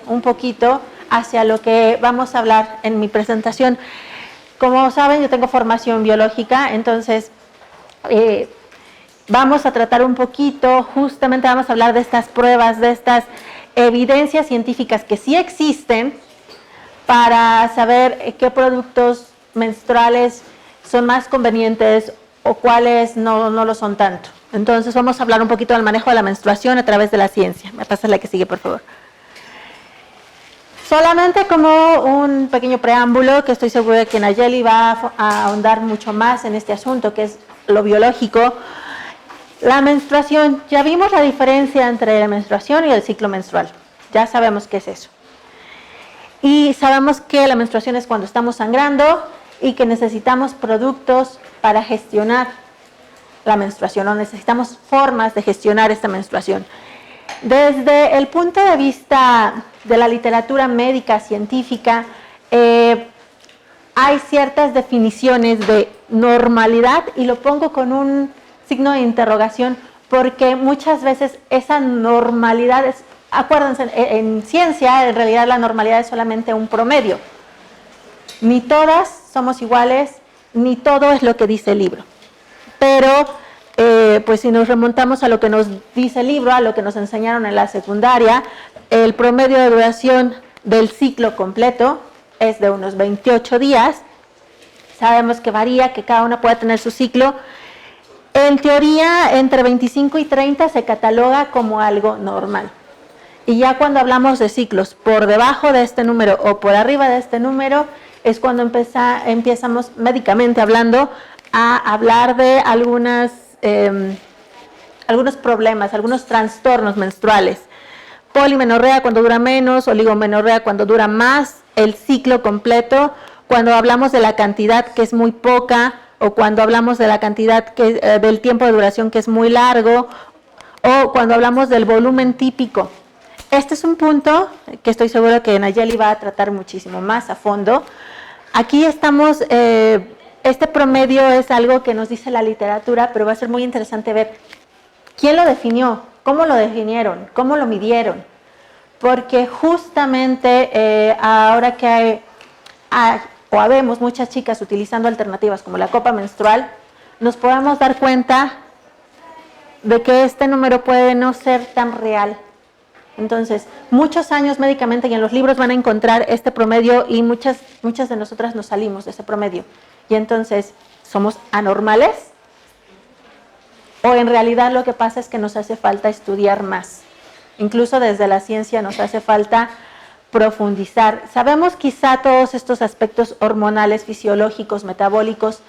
un poquito hacia lo que vamos a hablar en mi presentación. Como saben, yo tengo formación biológica, entonces vamos a tratar un poquito, justamente vamos a hablar de estas pruebas, de estas evidencias científicas que sí existen para saber qué productos menstruales son más convenientes o cuáles no lo son tanto. Entonces vamos a hablar un poquito del manejo de la menstruación a través de la ciencia. Me pasa la que sigue, por favor. Solamente como un pequeño preámbulo, que estoy segura de que Nayeli va a ahondar mucho más en este asunto, que es lo biológico. La menstruación, ya vimos la diferencia entre la menstruación y el ciclo menstrual. Ya sabemos qué es eso. Y sabemos que la menstruación es cuando estamos sangrando y que necesitamos productos para gestionar la menstruación, o necesitamos formas de gestionar esta menstruación. Desde el punto de vista de la literatura médica científica, hay ciertas definiciones de normalidad, y lo pongo con un signo de interrogación, porque muchas veces esa normalidad es, acuérdense, en ciencia en realidad la normalidad es solamente un promedio. Ni todas somos iguales, ni todo es lo que dice el libro. Pero pues si nos remontamos a lo que nos dice el libro, a lo que nos enseñaron en la secundaria, el promedio de duración del ciclo completo es de unos 28 días. Sabemos que varía, que cada una puede tener su ciclo. En teoría, entre 25 y 30 se cataloga como algo normal. Y ya cuando hablamos de ciclos por debajo de este número o por arriba de este número, es cuando empezamos, médicamente hablando, a hablar de algunos problemas, algunos trastornos menstruales. Polimenorrea cuando dura menos, oligomenorrea cuando dura más, el ciclo completo, cuando hablamos de la cantidad que es muy poca, o cuando hablamos de la cantidad del tiempo de duración que es muy largo, o cuando hablamos del volumen típico. Este es un punto que estoy seguro que Nayeli va a tratar muchísimo más a fondo. Aquí estamos, este promedio es algo que nos dice la literatura, pero va a ser muy interesante ver quién lo definió, cómo lo definieron, cómo lo midieron. Porque justamente ahora que habemos muchas chicas utilizando alternativas como la copa menstrual, nos podemos dar cuenta de que este número puede no ser tan real. Entonces, muchos años médicamente y en los libros van a encontrar este promedio, y muchas de nosotras nos salimos de ese promedio. Y entonces, ¿somos anormales? ¿O en realidad lo que pasa es que nos hace falta estudiar más? Incluso desde la ciencia nos hace falta profundizar. Sabemos quizá todos estos aspectos hormonales, fisiológicos, metabólicos,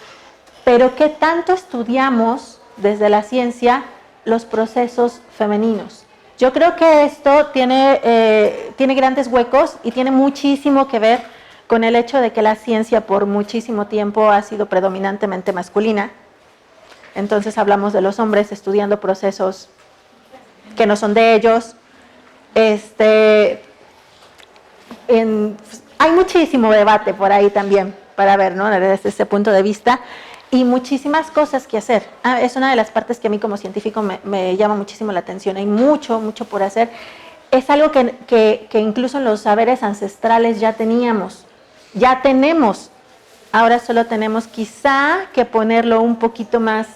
pero ¿qué tanto estudiamos desde la ciencia los procesos femeninos? Yo creo que esto tiene grandes huecos y tiene muchísimo que ver con el hecho de que la ciencia por muchísimo tiempo ha sido predominantemente masculina. Entonces hablamos de los hombres estudiando procesos que no son de ellos. Hay muchísimo debate por ahí también para ver, ¿no?, desde ese punto de vista, y muchísimas cosas que hacer. Es una de las partes que a mí como científico me llama muchísimo la atención. Hay mucho por hacer. Es algo que incluso en los saberes ancestrales ya tenemos, ya tenemos. Ahora solo tenemos quizá que ponerlo un poquito más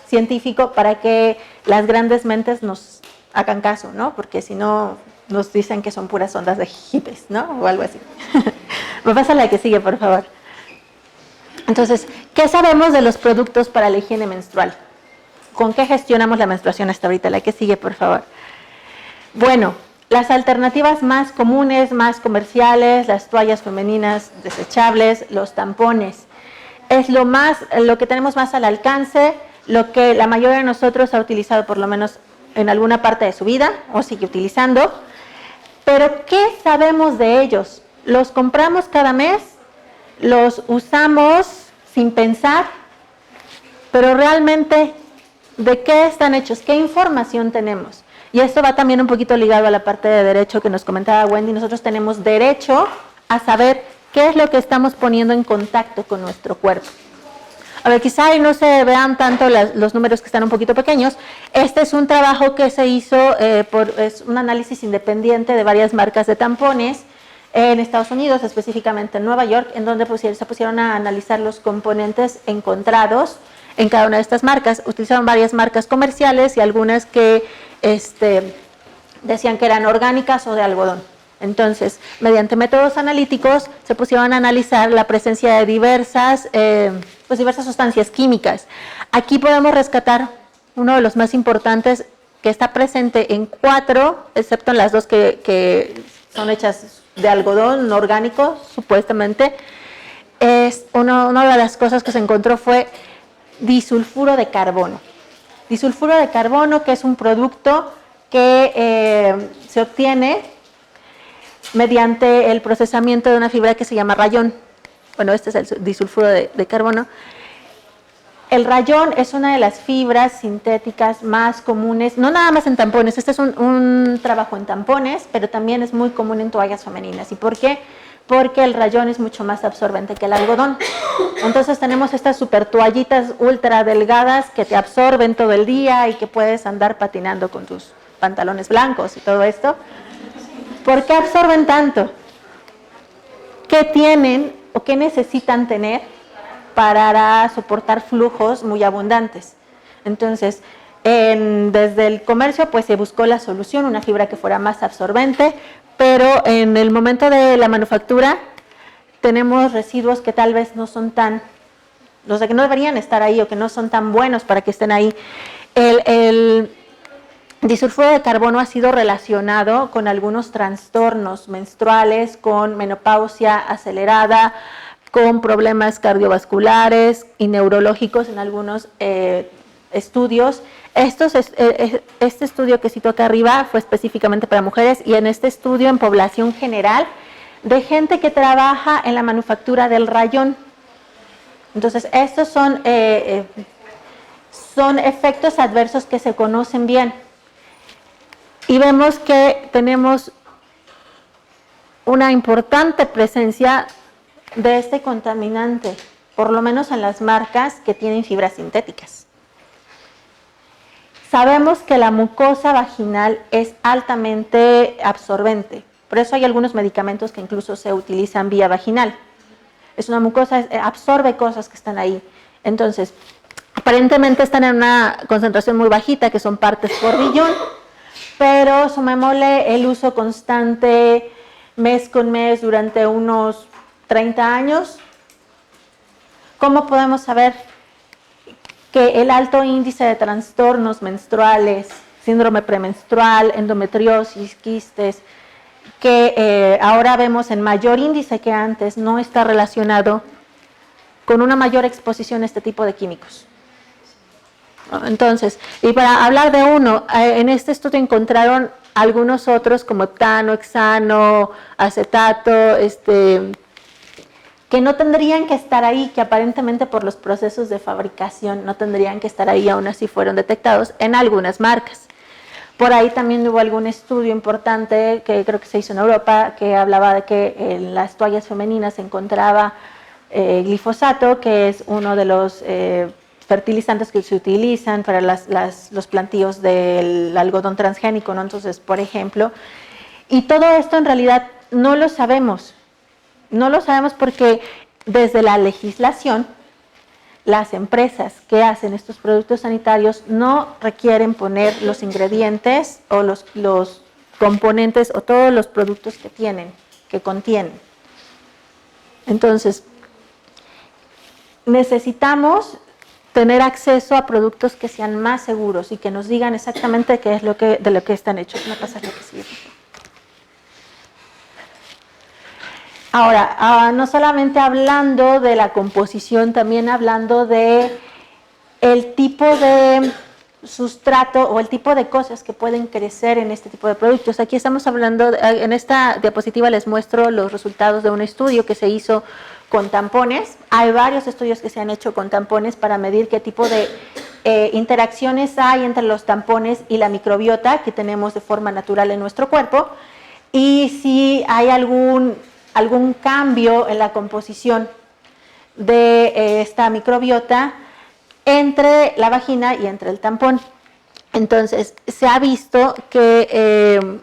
científico para que las grandes mentes nos hagan caso, ¿no? Porque si no nos dicen que son puras ondas de hippies, ¿no? O algo así. Me pasa la que sigue, por favor. Entonces, ¿qué sabemos de los productos para la higiene menstrual? ¿Con qué gestionamos la menstruación hasta ahorita? La que sigue, por favor. Bueno, las alternativas más comunes, más comerciales, las toallas femeninas desechables, los tampones. Es lo que tenemos más al alcance, lo que la mayoría de nosotros ha utilizado por lo menos en alguna parte de su vida o sigue utilizando. Pero ¿qué sabemos de ellos? ¿Los compramos cada mes? ¿Los usamos sin pensar? Pero realmente, ¿de qué están hechos? ¿Qué información tenemos? Y esto va también un poquito ligado a la parte de derecho que nos comentaba Wendy. Nosotros tenemos derecho a saber qué es lo que estamos poniendo en contacto con nuestro cuerpo. A ver, quizá ahí no se vean tanto los números que están un poquito pequeños. Este es un trabajo que se hizo es un análisis independiente de varias marcas de tampones en Estados Unidos, específicamente en Nueva York, en donde se pusieron a analizar los componentes encontrados en cada una de estas marcas. Utilizaron varias marcas comerciales y algunas que decían que eran orgánicas o de algodón. Entonces, mediante métodos analíticos se pusieron a analizar la presencia de diversas sustancias químicas. Aquí podemos rescatar uno de los más importantes que está presente en 4, excepto en las 2 que son hechas de algodón orgánico, supuestamente. Una de las cosas que se encontró fue disulfuro de carbono. Disulfuro de carbono, que es un producto que se obtiene mediante el procesamiento de una fibra que se llama rayón. Bueno, este es el disulfuro de carbono. El rayón es una de las fibras sintéticas más comunes, no nada más en tampones, este es un trabajo en tampones, pero también es muy común en toallas femeninas. ¿Y por qué? Porque el rayón es mucho más absorbente que el algodón. Entonces tenemos estas super toallitas ultra delgadas que te absorben todo el día y que puedes andar patinando con tus pantalones blancos y todo esto. ¿Por qué absorben tanto? ¿Qué tienen o qué necesitan tener para soportar flujos muy abundantes? Entonces, desde el comercio pues se buscó la solución, una fibra que fuera más absorbente, pero en el momento de la manufactura tenemos residuos que tal vez no son tan, o sea, que no deberían estar ahí o que no son tan buenos para que estén ahí. El disulfuro de carbono ha sido relacionado con algunos trastornos menstruales, con menopausia acelerada, con problemas cardiovasculares y neurológicos en algunos estudios. Este estudio que cito acá arriba fue específicamente para mujeres y en este estudio en población general de gente que trabaja en la manufactura del rayón. Entonces, estos son efectos adversos que se conocen bien. Y vemos que tenemos una importante presencia de este contaminante, por lo menos en las marcas que tienen fibras sintéticas. Sabemos que la mucosa vaginal es altamente absorbente, por eso hay algunos medicamentos que incluso se utilizan vía vaginal. Es una mucosa, absorbe cosas que están ahí. Entonces, aparentemente están en una concentración muy bajita, que son partes por billón, pero sumémosle el uso constante mes con mes durante unos 30 años. ¿Cómo podemos saber que el alto índice de trastornos menstruales, síndrome premenstrual, endometriosis, quistes, que ahora vemos en mayor índice que antes, no está relacionado con una mayor exposición a este tipo de químicos? Entonces, y para hablar de uno, en este estudio encontraron algunos otros como heptano, hexano, acetato, que no tendrían que estar ahí, que aparentemente por los procesos de fabricación no tendrían que estar ahí, aún así fueron detectados en algunas marcas. Por ahí también hubo algún estudio importante que creo que se hizo en Europa, que hablaba de que en las toallas femeninas se encontraba glifosato, que es uno de los fertilizantes que se utilizan para los plantíos del algodón transgénico, ¿no? Entonces, por ejemplo, y todo esto en realidad no lo sabemos. No lo sabemos porque desde la legislación, las empresas que hacen estos productos sanitarios no requieren poner los ingredientes o los componentes o todos los productos que contienen. Entonces, necesitamos tener acceso a productos que sean más seguros y que nos digan exactamente qué es de lo que están hechos. No pasa lo que sigue. Ahora, no solamente hablando de la composición, también hablando de el tipo de sustrato o el tipo de cosas que pueden crecer en este tipo de productos. Aquí estamos hablando, en esta diapositiva les muestro los resultados de un estudio que se hizo con tampones. Hay varios estudios que se han hecho con tampones para medir qué tipo de interacciones hay entre los tampones y la microbiota que tenemos de forma natural en nuestro cuerpo y si hay algún cambio en la composición de esta microbiota entre la vagina y entre el tampón. Entonces, se ha visto que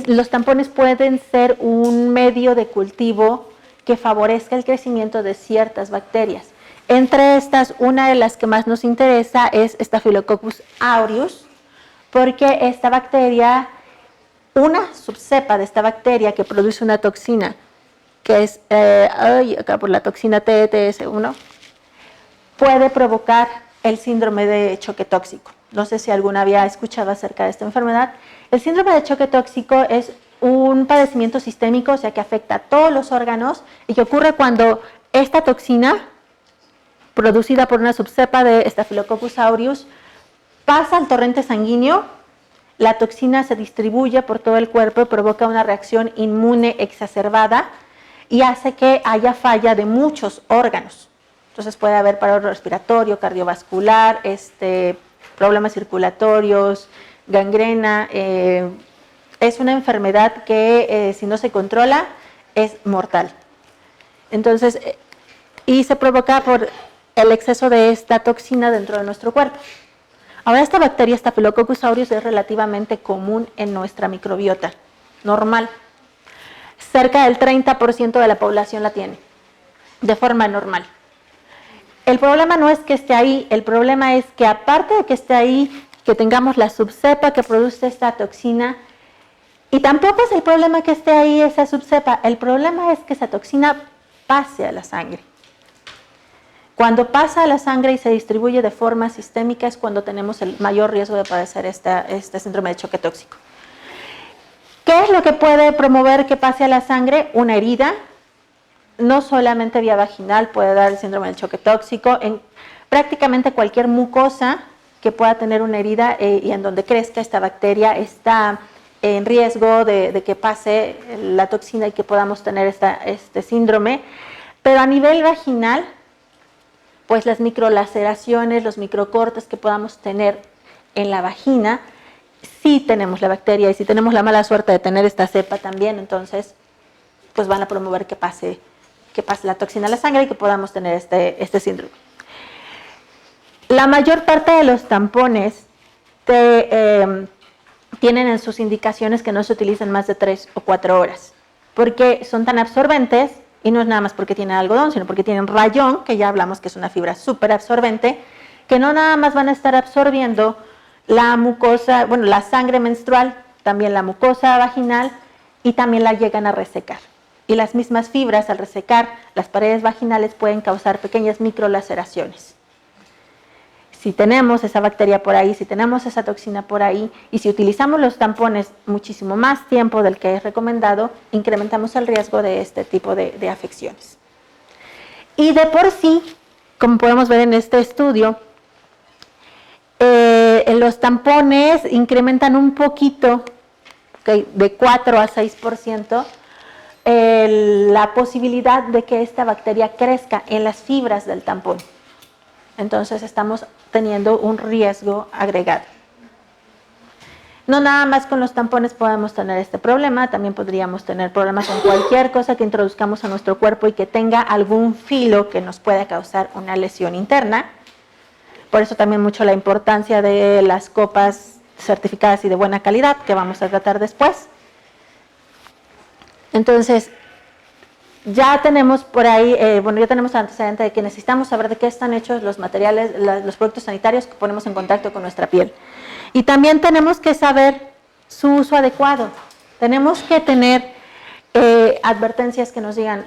los tampones pueden ser un medio de cultivo que favorezca el crecimiento de ciertas bacterias. Entre estas, una de las que más nos interesa es Staphylococcus aureus, porque esta bacteria, una subcepa de esta bacteria que produce una toxina, que es acá por la toxina TETS1, puede provocar el síndrome de choque tóxico. No sé si alguna había escuchado acerca de esta enfermedad. El síndrome de choque tóxico es un padecimiento sistémico, o sea que afecta a todos los órganos y que ocurre cuando esta toxina, producida por una subcepa de Staphylococcus aureus, pasa al torrente sanguíneo, la toxina se distribuye por todo el cuerpo y provoca una reacción inmune exacerbada y hace que haya falla de muchos órganos. Entonces puede haber paro respiratorio, cardiovascular, problemas circulatorios, gangrena. Es una enfermedad que si no se controla es mortal. Entonces, y se provoca por el exceso de esta toxina dentro de nuestro cuerpo. Ahora, esta bacteria Staphylococcus aureus es relativamente común en nuestra microbiota normal. Cerca del 30% de la población la tiene, de forma normal. El problema no es que esté ahí, el problema es que aparte de que esté ahí, que tengamos la subcepa que produce esta toxina, y tampoco es el problema que esté ahí esa subcepa, el problema es que esa toxina pase a la sangre. Cuando pasa a la sangre y se distribuye de forma sistémica es cuando tenemos el mayor riesgo de padecer este síndrome de choque tóxico. ¿Qué es lo que puede promover que pase a la sangre? Una herida. No solamente vía vaginal puede dar el síndrome del choque tóxico, en prácticamente cualquier mucosa que pueda tener una herida y en donde crezca esta bacteria está en riesgo de que pase la toxina y que podamos tener este síndrome. Pero a nivel vaginal, pues las microlaceraciones, los microcortes que podamos tener en la vagina, sí tenemos la bacteria y si tenemos la mala suerte de tener esta cepa también, entonces pues van a promover que pase la toxina a la sangre y que podamos tener este síndrome. La mayor parte de los tampones tienen en sus indicaciones que no se utilizan más de 3 o 4 horas, porque son tan absorbentes, y no es nada más porque tienen algodón, sino porque tienen rayón, que ya hablamos que es una fibra súper absorbente, que no nada más van a estar absorbiendo la mucosa, bueno, la sangre menstrual, también la mucosa vaginal, y también la llegan a resecar. Y las mismas fibras, al resecar las paredes vaginales, pueden causar pequeñas microlaceraciones. Si tenemos esa bacteria por ahí, si tenemos esa toxina por ahí, y si utilizamos los tampones muchísimo más tiempo del que es recomendado, incrementamos el riesgo de este tipo de afecciones. Y de por sí, como podemos ver en este estudio, los tampones incrementan un poquito, de 4 a 6%, la posibilidad de que esta bacteria crezca en las fibras del tampón. Entonces estamos teniendo un riesgo agregado. No nada más con los tampones podemos tener este problema, también podríamos tener problemas con cualquier cosa que introduzcamos a nuestro cuerpo y que tenga algún filo que nos pueda causar una lesión interna. Por eso también mucho la importancia de las copas certificadas y de buena calidad, que vamos a tratar después. Entonces, ya tenemos por ahí, ya tenemos antecedente de que necesitamos saber de qué están hechos los materiales, los productos sanitarios que ponemos en contacto con nuestra piel. Y también tenemos que saber su uso adecuado. Tenemos que tener advertencias que nos digan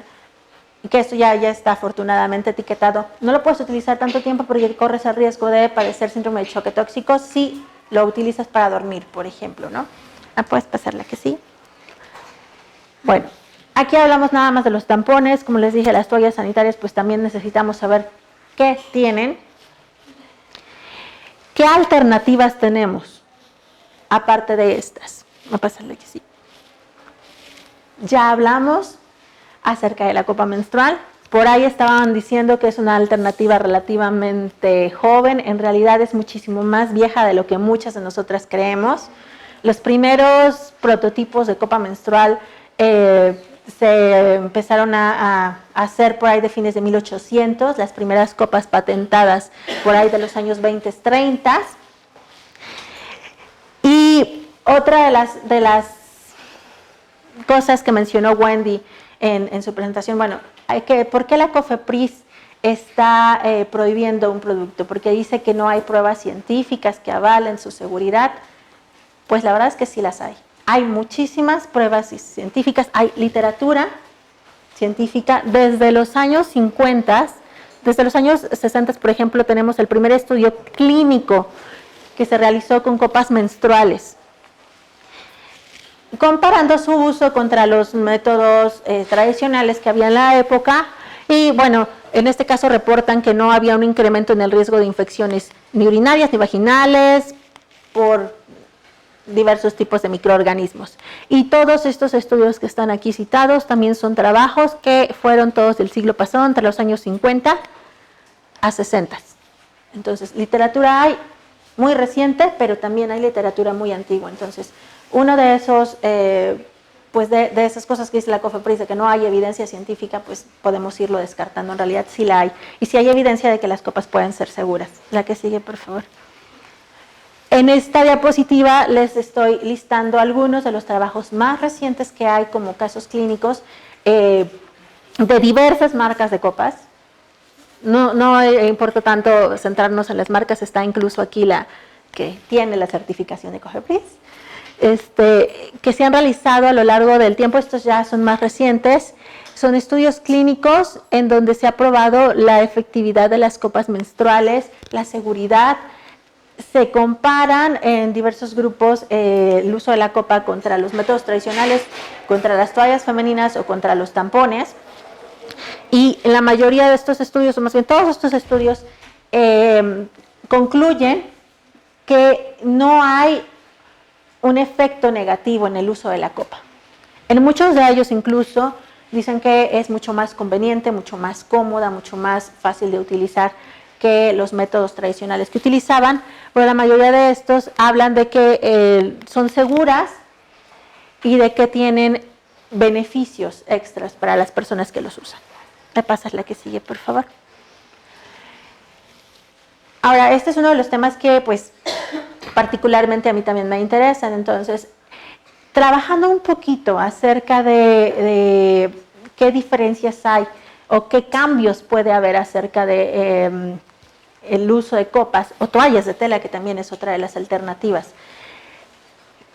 que esto ya está afortunadamente etiquetado. No lo puedes utilizar tanto tiempo porque corres el riesgo de padecer síndrome de choque tóxico si lo utilizas para dormir, por ejemplo, ¿no? ¿Puedes pasarla que sí? Bueno, aquí hablamos nada más de los tampones. Como les dije, las toallas sanitarias, pues también necesitamos saber qué tienen. ¿Qué alternativas tenemos aparte de estas? Voy a pasarle que sí. Ya hablamos acerca de la copa menstrual. Por ahí estaban diciendo que es una alternativa relativamente joven. En realidad es muchísimo más vieja de lo que muchas de nosotras creemos. Los primeros prototipos de copa menstrual se empezaron a hacer por ahí de fines de 1800, las primeras copas patentadas por ahí de los años 20, 30. Y otra de las cosas que mencionó Wendy en su presentación, bueno, ¿por qué la COFEPRIS está prohibiendo un producto? Porque dice que no hay pruebas científicas que avalen su seguridad. Pues la verdad es que sí las hay. Hay muchísimas pruebas científicas, hay literatura científica desde los años 50, desde los años 60, por ejemplo, tenemos el primer estudio clínico que se realizó con copas menstruales, comparando su uso contra los métodos tradicionales que había en la época. Y bueno, en este caso reportan que no había un incremento en el riesgo de infecciones ni urinarias ni vaginales por diversos tipos de microorganismos. Y todos estos estudios que están aquí citados también son trabajos que fueron todos del siglo pasado, entre los años 50 a 60. Entonces, literatura hay muy reciente, pero también hay literatura muy antigua. Entonces, uno de esos, pues de esas cosas que dice la COFEPRIS, de que no hay evidencia científica, pues podemos irlo descartando. En realidad sí la hay. Y sí hay evidencia de que las copas pueden ser seguras. La que sigue, por favor. En esta diapositiva les estoy listando algunos de los trabajos más recientes que hay como casos clínicos de diversas marcas de copas. No importa tanto centrarnos en las marcas, está incluso aquí la que tiene la certificación de COFEPRIS, que se han realizado a lo largo del tiempo. Estos ya son más recientes. Son estudios clínicos en donde se ha probado la efectividad de las copas menstruales, la seguridad. Se comparan en diversos grupos el uso de la copa contra los métodos tradicionales, contra las toallas femeninas o contra los tampones. Y la mayoría de estos estudios, o más bien todos estos estudios, concluyen que no hay un efecto negativo en el uso de la copa. En muchos de ellos incluso dicen que es mucho más conveniente, mucho más cómoda, mucho más fácil de utilizar que los métodos tradicionales que utilizaban, pero la mayoría de estos hablan de que son seguras y de que tienen beneficios extras para las personas que los usan. ¿Me pasas la que sigue, por favor? Ahora, este es uno de los temas que, pues, particularmente a mí también me interesan. Entonces, trabajando un poquito acerca de qué diferencias hay o qué cambios puede haber acerca de el uso de copas o toallas de tela, que también es otra de las alternativas,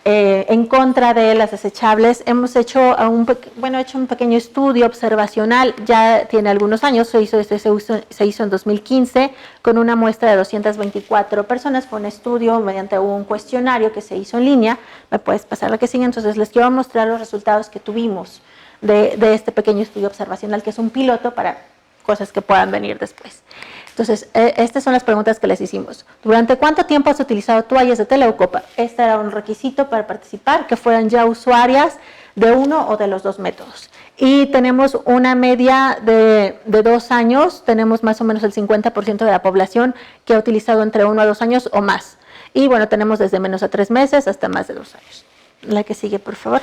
en contra de las desechables. Hemos hecho un pequeño estudio observacional, ya tiene algunos años, se hizo en 2015 con una muestra de 224 personas. Fue un estudio mediante un cuestionario que se hizo en línea. Me puedes pasar la que sigue. Entonces les quiero mostrar los resultados que tuvimos de este pequeño estudio observacional, que es un piloto para cosas que puedan venir después. Entonces, estas son las preguntas que les hicimos. ¿Durante cuánto tiempo has utilizado toallas de tela o copa? Este era un requisito para participar, que fueran ya usuarias de uno o de los dos métodos. Y tenemos una media de 2 años, tenemos más o menos el 50% de la población que ha utilizado entre 1 a 2 años o más. Y bueno, tenemos desde menos a 3 meses hasta más de 2 años. La que sigue, por favor.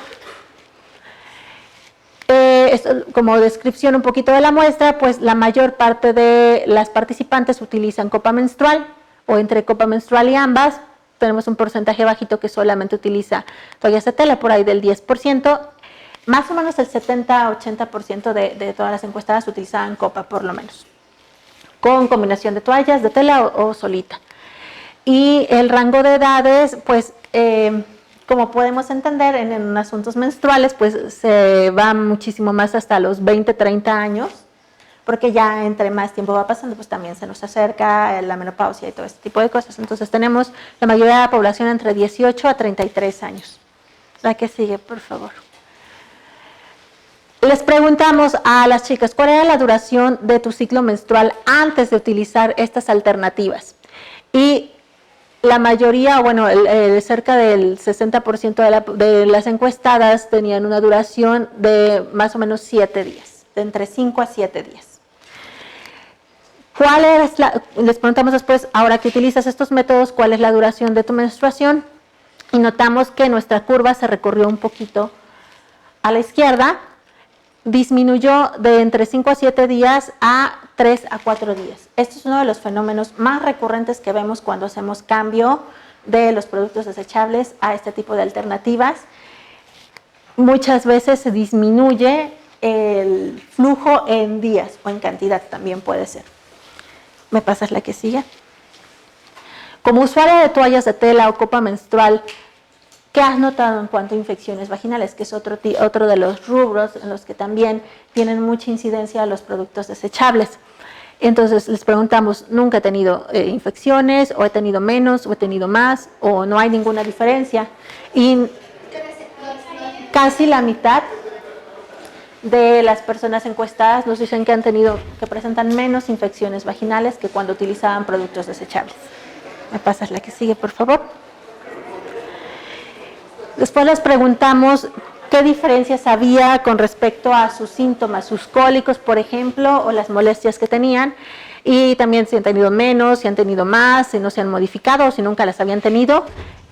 Como descripción un poquito de la muestra, pues la mayor parte de las participantes utilizan copa menstrual o entre copa menstrual y ambas. Tenemos un porcentaje bajito que solamente utiliza toallas de tela, por ahí del 10%. Más o menos el 70-80% de todas las encuestadas utilizaban copa, por lo menos, con combinación de toallas de tela o solita. Y el rango de edades, pues como podemos entender, en asuntos menstruales, pues se va muchísimo más hasta los 20, 30 años, porque ya entre más tiempo va pasando, pues también se nos acerca la menopausia y todo este tipo de cosas. Entonces tenemos la mayoría de la población entre 18 a 33 años. La que sigue, por favor. Les preguntamos a las chicas, ¿cuál era la duración de tu ciclo menstrual antes de utilizar estas alternativas? Y la mayoría, bueno, cerca del 60% de las encuestadas tenían una duración de más o menos 7 días, de entre 5 a 7 días. Les preguntamos después, ahora que utilizas estos métodos, ¿cuál es la duración de tu menstruación? Y notamos que nuestra curva se recorrió un poquito a la izquierda. disminuyó de entre 5 a 7 días a 3 a 4 días. Esto es uno de los fenómenos más recurrentes que vemos cuando hacemos cambio de los productos desechables a este tipo de alternativas. Muchas veces se disminuye el flujo en días o en cantidad, también puede ser. ¿Me pasas la que sigue? Como usuaria de toallas de tela o copa menstrual, ¿qué has notado en cuanto a infecciones vaginales? Que es otro de los rubros en los que también tienen mucha incidencia los productos desechables. Entonces les preguntamos, ¿nunca he tenido infecciones, o he tenido menos, o he tenido más, o no hay ninguna diferencia? Y casi la mitad de las personas encuestadas nos dicen que presentan menos infecciones vaginales que cuando utilizaban productos desechables. ¿Me pasas la que sigue, por favor? Después les preguntamos qué diferencias había con respecto a sus síntomas, sus cólicos, por ejemplo, o las molestias que tenían, y también si han tenido menos, si han tenido más, si no se han modificado o si nunca las habían tenido.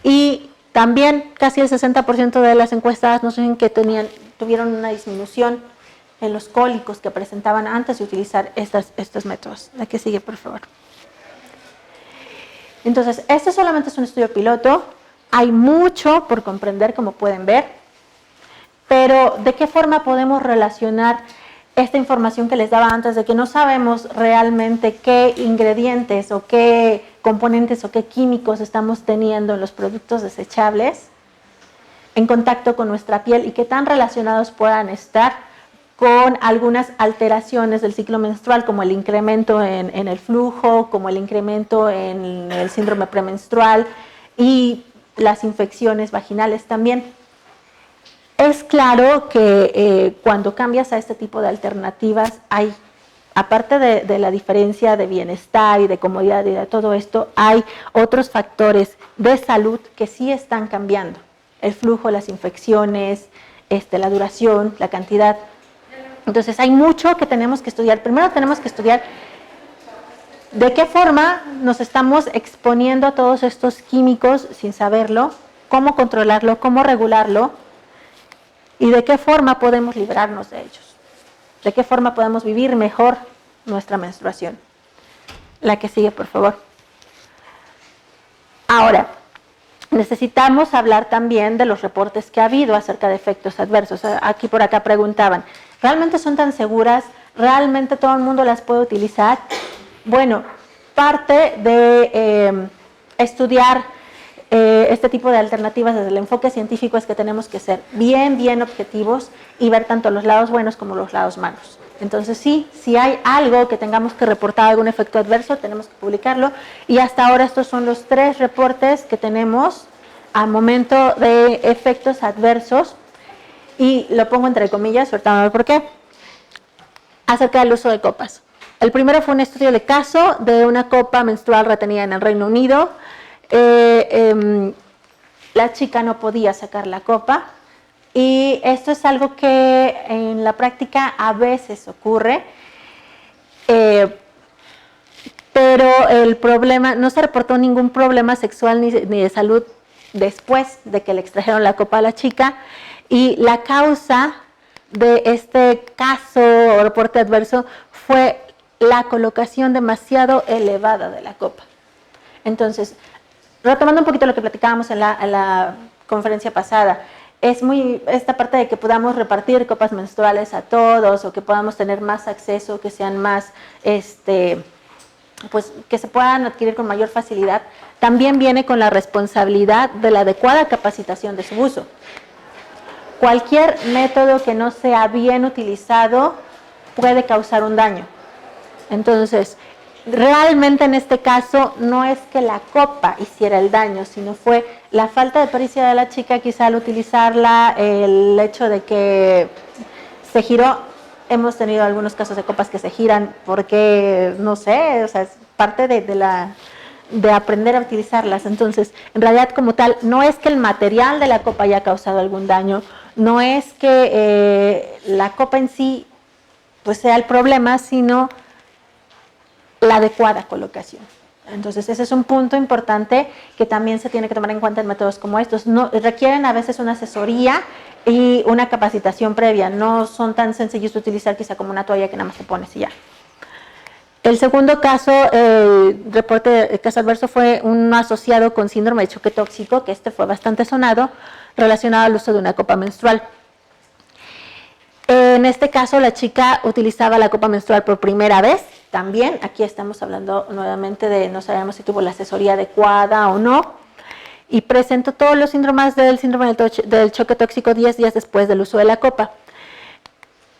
Y también casi el 60% de las encuestadas nos dicen que tuvieron una disminución en los cólicos que presentaban antes de utilizar estos métodos. La que sigue, por favor. Entonces, este solamente es un estudio piloto. Hay mucho por comprender, como pueden ver, pero ¿de qué forma podemos relacionar esta información que les daba antes de que no sabemos realmente qué ingredientes o qué componentes o qué químicos estamos teniendo en los productos desechables en contacto con nuestra piel y qué tan relacionados puedan estar con algunas alteraciones del ciclo menstrual, como el incremento en el flujo, como el incremento en el síndrome premenstrual y las infecciones vaginales también? Es claro que cuando cambias a este tipo de alternativas, hay, aparte de la diferencia de bienestar y de comodidad y de todo esto, hay otros factores de salud que sí están cambiando. El flujo, las infecciones, la duración, la cantidad. Entonces hay mucho que tenemos que estudiar. Primero tenemos que estudiar de qué forma nos estamos exponiendo a todos estos químicos sin saberlo, cómo controlarlo, cómo regularlo y de qué forma podemos librarnos de ellos. De qué forma podemos vivir mejor nuestra menstruación. La que sigue, por favor. Ahora, necesitamos hablar también de los reportes que ha habido acerca de efectos adversos. Aquí por acá preguntaban, ¿realmente son tan seguras? ¿Realmente todo el mundo las puede utilizar? Bueno, parte de estudiar este tipo de alternativas desde el enfoque científico es que tenemos que ser bien objetivos y ver tanto los lados buenos como los lados malos. Entonces sí, si hay algo que tengamos que reportar, algún efecto adverso, tenemos que publicarlo, y hasta ahora estos son los 3 reportes que tenemos al momento de efectos adversos, y lo pongo entre comillas, ahorita vamos a ver por qué, acerca del uso de copas. El primero fue un estudio de caso de una copa menstrual retenida en el Reino Unido. La chica no podía sacar la copa, y esto es algo que en la práctica a veces ocurre, pero el problema, no se reportó ningún problema sexual ni de salud después de que le extrajeron la copa a la chica, y la causa de este caso o reporte adverso fue la colocación demasiado elevada de la copa. Entonces, retomando un poquito lo que platicábamos en la conferencia pasada, es esta parte de que podamos repartir copas menstruales a todos, o que podamos tener más acceso, que sean más, pues que se puedan adquirir con mayor facilidad, también viene con la responsabilidad de la adecuada capacitación de su uso. Cualquier método que no sea bien utilizado puede causar un daño. Entonces, realmente en este caso no es que la copa hiciera el daño, sino fue la falta de pericia de la chica, quizá al utilizarla, el hecho de que se giró. Hemos tenido algunos casos de copas que se giran porque, no sé, o sea, es parte de aprender a utilizarlas. Entonces, en realidad como tal, no es que el material de la copa haya causado algún daño, no es que la copa en sí pues sea el problema, sino la adecuada colocación. Entonces, ese es un punto importante que también se tiene que tomar en cuenta en métodos como estos. No, requieren a veces una asesoría y una capacitación previa. No son tan sencillos de utilizar quizá como una toalla que nada más te pones y ya. El segundo caso, el caso adverso fue un asociado con síndrome de choque tóxico, que este fue bastante sonado, relacionado al uso de una copa menstrual. En este caso, la chica utilizaba la copa menstrual por primera vez. También, aquí estamos hablando nuevamente de no sabemos si tuvo la asesoría adecuada o no. Y presentó todos los síntomas del síndrome del choque tóxico 10 días después del uso de la copa.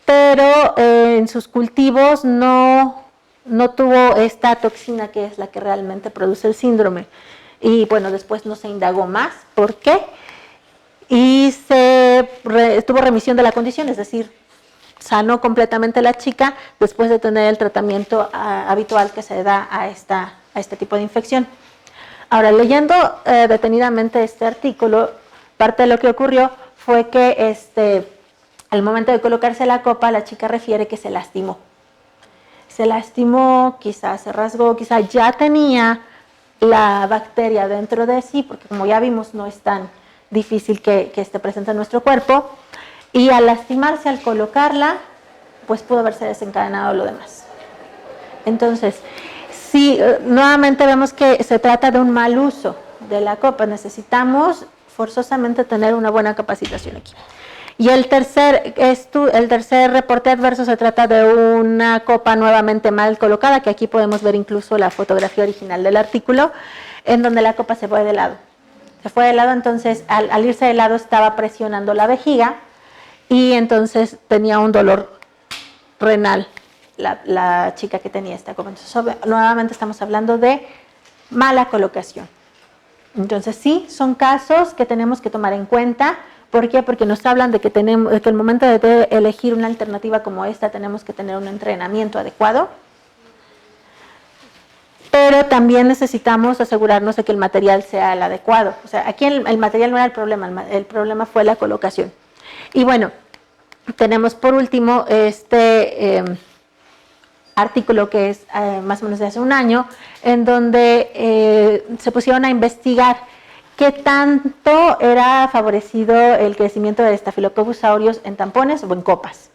Pero en sus cultivos no tuvo esta toxina que es la que realmente produce el síndrome. Y bueno, después no se indagó más por qué. Y tuvo remisión de la condición, es decir, sanó completamente la chica después de tener el tratamiento habitual que se da a este tipo de infección. Ahora, leyendo detenidamente este artículo, parte de lo que ocurrió fue que al momento de colocarse la copa, la chica refiere que se lastimó. Se lastimó, quizás se rasgó, quizás ya tenía la bacteria dentro de sí, porque como ya vimos no es tan difícil que esté presente en nuestro cuerpo, y al lastimarse, al colocarla, pues pudo haberse desencadenado lo demás. Entonces, sí, nuevamente vemos que se trata de un mal uso de la copa, necesitamos forzosamente tener una buena capacitación aquí. Y el tercer reporte adverso se trata de una copa nuevamente mal colocada, que aquí podemos ver incluso la fotografía original del artículo, en donde la copa se fue de lado. Se fue de lado, entonces al irse de lado estaba presionando la vejiga y entonces tenía un dolor renal la chica que tenía esta copa. Entonces, nuevamente estamos hablando de mala colocación. Entonces sí, son casos que tenemos que tomar en cuenta. ¿Por qué? Porque nos hablan de que el momento de elegir una alternativa como esta tenemos que tener un entrenamiento adecuado, pero también necesitamos asegurarnos de que el material sea el adecuado. O sea, aquí el material no era el problema fue la colocación. Y bueno, tenemos por último artículo que es más o menos de hace un año, en donde se pusieron a investigar qué tanto era favorecido el crecimiento de Staphylococcus aureus en tampones o en copas.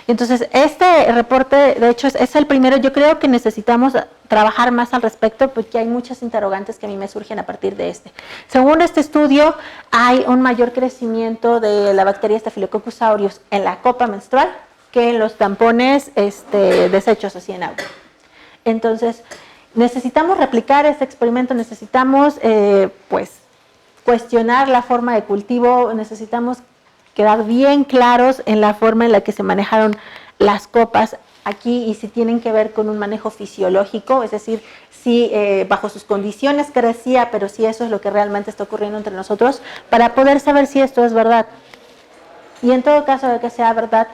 Entonces, este reporte, de hecho, es el primero. Yo creo que necesitamos trabajar más al respecto porque hay muchas interrogantes que a mí me surgen a partir de este. Según este estudio, hay un mayor crecimiento de la bacteria Staphylococcus aureus en la copa menstrual que en los tampones desechos así en agua. Entonces, necesitamos replicar este experimento, necesitamos pues cuestionar la forma de cultivo, necesitamos quedar bien claros en la forma en la que se manejaron las copas aquí y si tienen que ver con un manejo fisiológico, es decir, si bajo sus condiciones crecía, pero si eso es lo que realmente está ocurriendo entre nosotros, para poder saber si esto es verdad. Y en todo caso de que sea verdad,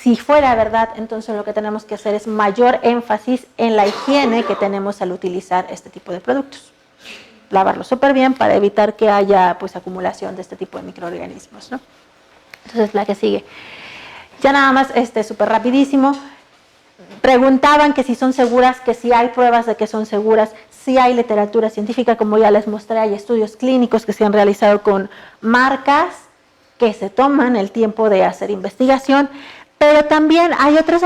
si fuera verdad, entonces lo que tenemos que hacer es mayor énfasis en la higiene que tenemos al utilizar este tipo de productos. Lavarlo súper bien para evitar que haya pues acumulación de este tipo de microorganismos, ¿no? Entonces la que sigue. Ya nada más súper rapidísimo. Preguntaban que si son seguras, que si hay pruebas de que son seguras, si hay literatura científica, como ya les mostré, hay estudios clínicos que se han realizado con marcas que se toman el tiempo de hacer investigación. Pero también hay otras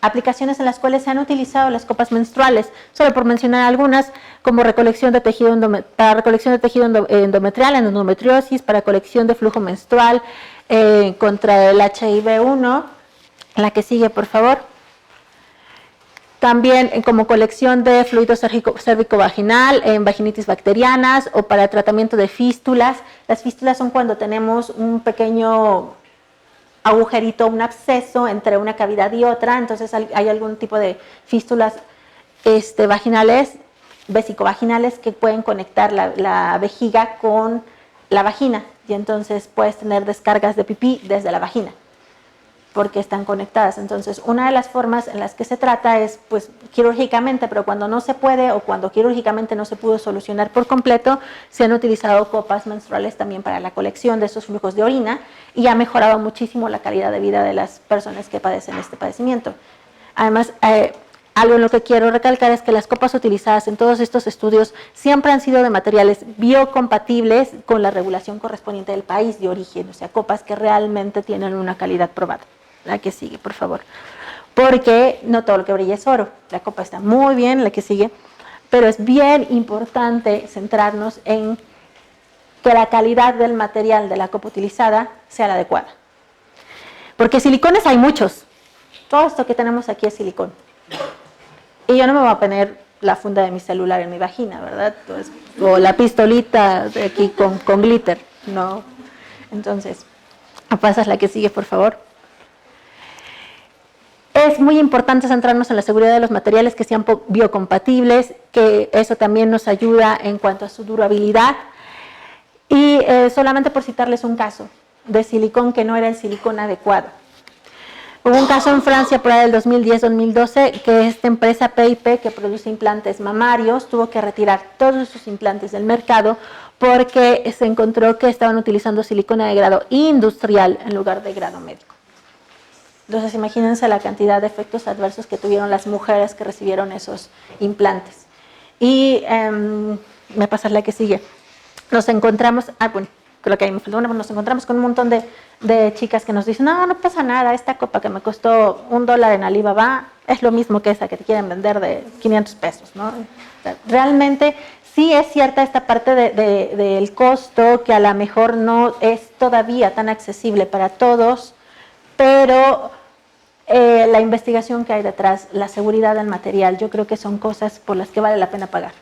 aplicaciones en las cuales se han utilizado las copas menstruales, solo por mencionar algunas, como recolección de tejido para recolección de tejido endometrial, en endometriosis, para colección de flujo menstrual, contra el HIV-1, la que sigue, por favor. También como colección de fluido cérvico-vaginal, en vaginitis bacterianas o para tratamiento de fístulas. Las fístulas son cuando tenemos un pequeño agujerito, un absceso entre una cavidad y otra, entonces hay algún tipo de fístulas vaginales, vesicovaginales, que pueden conectar la vejiga con la vagina y entonces puedes tener descargas de pipí desde la vagina porque están conectadas. Entonces, una de las formas en las que se trata es pues quirúrgicamente, pero cuando no se puede o cuando quirúrgicamente no se pudo solucionar por completo, se han utilizado copas menstruales también para la colección de esos flujos de orina y ha mejorado muchísimo la calidad de vida de las personas que padecen este padecimiento. Además, algo en lo que quiero recalcar es que las copas utilizadas en todos estos estudios siempre han sido de materiales biocompatibles con la regulación correspondiente del país de origen, o sea, copas que realmente tienen una calidad probada. La que sigue, por favor. Porque no todo lo que brilla es oro. La copa está muy bien, la que sigue, pero es bien importante centrarnos en que la calidad del material de la copa utilizada sea la adecuada. Porque silicones hay muchos. Todo esto que tenemos aquí es silicón. Y yo no me voy a poner la funda de mi celular en mi vagina, ¿verdad? Entonces, o la pistolita de aquí con glitter, no. Entonces, pasas la que sigue, por favor. Es muy importante centrarnos en la seguridad de los materiales que sean biocompatibles, que eso también nos ayuda en cuanto a su durabilidad. Y solamente por citarles un caso de silicón que no era el silicón adecuado. Hubo un caso en Francia por ahí del 2010-2012 que esta empresa PIP, que produce implantes mamarios, tuvo que retirar todos sus implantes del mercado porque se encontró que estaban utilizando silicona de grado industrial en lugar de grado médico. Entonces imagínense la cantidad de efectos adversos que tuvieron las mujeres que recibieron esos implantes. Y me pasa la que sigue. Nos encontramos, bueno, creo que ahí me faltó una, nos encontramos con un montón de chicas que nos dicen, no, no pasa nada, esta copa que me costó $1 en Alibaba es lo mismo que esa que te quieren vender de 500 pesos, ¿no? O sea, realmente sí es cierta esta parte del costo, que a lo mejor no es todavía tan accesible para todos, pero la investigación que hay detrás, la seguridad del material, yo creo que son cosas por las que vale la pena pagar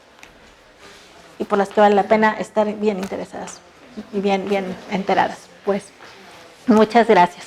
y por las que vale la pena estar bien interesadas y bien enteradas. Pues muchas gracias.